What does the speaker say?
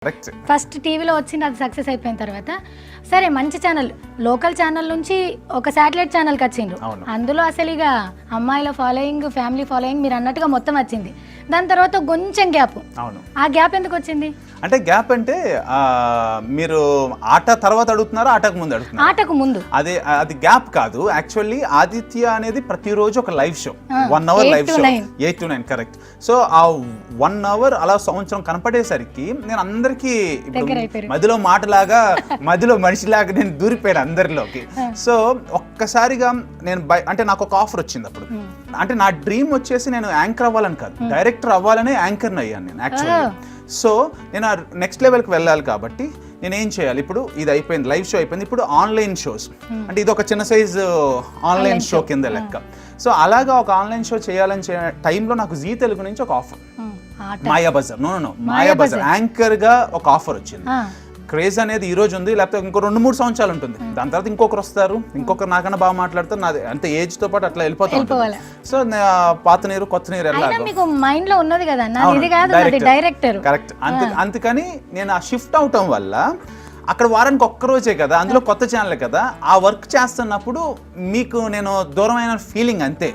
First టీవీలో వచ్చింది, అది సక్సెస్ అయిపోయిన తర్వాత సరే మంచి ఛానల్, లోకల్ ఛానల్ నుంచి ఒక శాటిలైట్ ఛానల్కి వచ్చిండ్రు. అందులో అసలు ఇక అమ్మాయిల ఫాలోయింగ్, ఫ్యామిలీ ఫాలోయింగ్ మీరు అన్నట్టుగా మొత్తం వచ్చింది. దాని తర్వాత కొంచెం గ్యాప్. ఆ గ్యాప్ ఎందుకు వచ్చింది? అంటే గ్యాప్ అంటే మీరు ఆట తర్వాత అడుగుతున్నారా, ఆటకు ముందు అడుగుతున్నారు? ఆటకు ముందు. అది గ్యాప్ కాదు. యాక్చువల్లీ ఆదిత్య అనేది ప్రతిరోజు ఒక live show, 1 hour live show, 8 to 9 correct. So ఆ 1 hour అలా సంవత్సరం కనపడేసరికి నేను అందరికీ మధ్యలో మాటలాగా మధ్యలో మనిషిలాగా నేను దూరిపోయాను అందరిలోకి. సో ఒక్కసారిగా నేను అంటే నాకు ఒక ఆఫర్ వచ్చింది అప్పుడు. అంటే నా డ్రీమ్ వచ్చేసి నేను యాంకర్ అవ్వాలని కాదు, డైరెక్టర్ అవ్వాలనే యాంకర్ని అయ్యాను నేను యాక్చువల్లీ. సో నేను ఆ నెక్స్ట్ లెవెల్కి వెళ్ళాలి కాబట్టి నేను ఏం చేయాలి, ఇప్పుడు ఇది అయిపోయింది, లైవ్ షో అయిపోయింది, ఇప్పుడు ఆన్లైన్ షోస్, అంటే ఇది ఒక చిన్న సైజు ఆన్లైన్ షో కింద లెక్క. సో అలాగా ఒక ఆన్లైన్ షో చేయాలని టైంలో నాకు జీ తెలుగు నుంచి ఒక ఆఫర్, మాయాబజార్ మాయాబజార్ యాంకర్ గా ఒక ఆఫర్ వచ్చింది. క్రేజ్ అనేది ఈ రోజు ఉంది, లేకపోతే ఇంకో 2-3 సంవత్సరాలు ఉంటుంది. దాని తర్వాత ఇంకొకరు వస్తారు, ఇంకొకరు నాకన్నా బాగా మాట్లాడతారు, నాది అంతే ఏజ్ తో పాటు అట్లా వెళ్ళిపోతాను. సో పాత నీరు కొత్త నీరు డైరెక్టర్ కరెక్ట్. అందుకని నేను ఆ షిఫ్ట్ అవటం వల్ల అక్కడ వారానికి ఒక్కరోజే కదా, అందులో కొత్త ఛానల్ కదా, ఆ వర్క్ చేస్తున్నప్పుడు మీకు నేను దూరమైన ఫీలింగ్ అంతే.